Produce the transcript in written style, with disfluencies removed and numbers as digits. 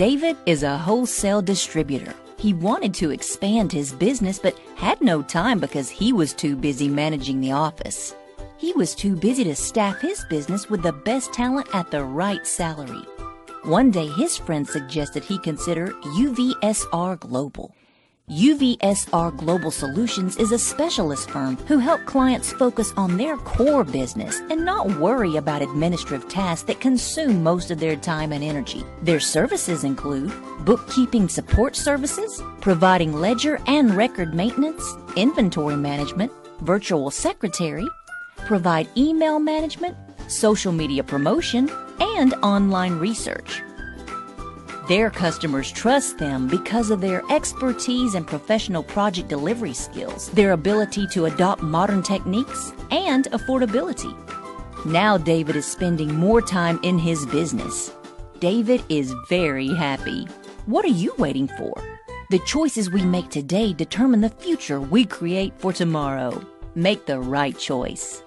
David is a wholesale distributor. He wanted to expand his business but had no time because he was too busy managing the office. He was too busy to staff his business with the best talent at the right salary. One day, his friend suggested he consider UVSR Global. UVSR Global Solutions is a specialist firm who help clients focus on their core business and not worry about administrative tasks that consume most of their time and energy. Their services include bookkeeping support services, providing ledger and record maintenance, inventory management, virtual secretary, provide email management, social media promotion, and online research. Their customers trust them because of their expertise and professional project delivery skills, their ability to adopt modern techniques, and affordability. Now David is spending more time in his business. David is very happy. What are you waiting for? The choices we make today determine the future we create for tomorrow. Make the right choice.